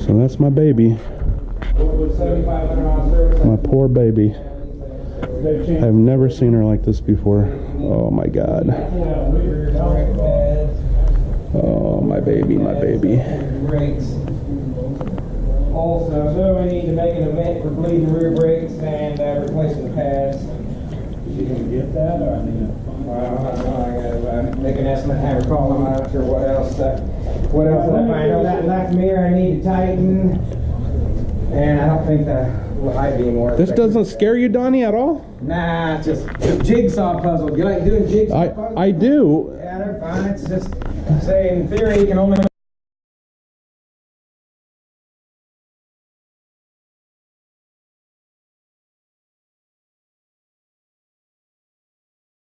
So that's my baby. My poor baby. I've never seen her like this before. Oh my God. Oh, my baby, my baby. Also, so we need to make an event for bleeding rear brakes and replacing the pads. You gonna get that, or I need to? Well, I don't know. I gotta make an estimate, have her call them. I'm not sure what else. What else did I find? Oh, that left mirror I need to tighten, and I don't think that will hide anymore. This doesn't scare you, Donnie, at all? Nah, it's just a jigsaw puzzle. You like doing jigsaw puzzles? I do. Yeah, they're fine. It's just, say, in theory, you can only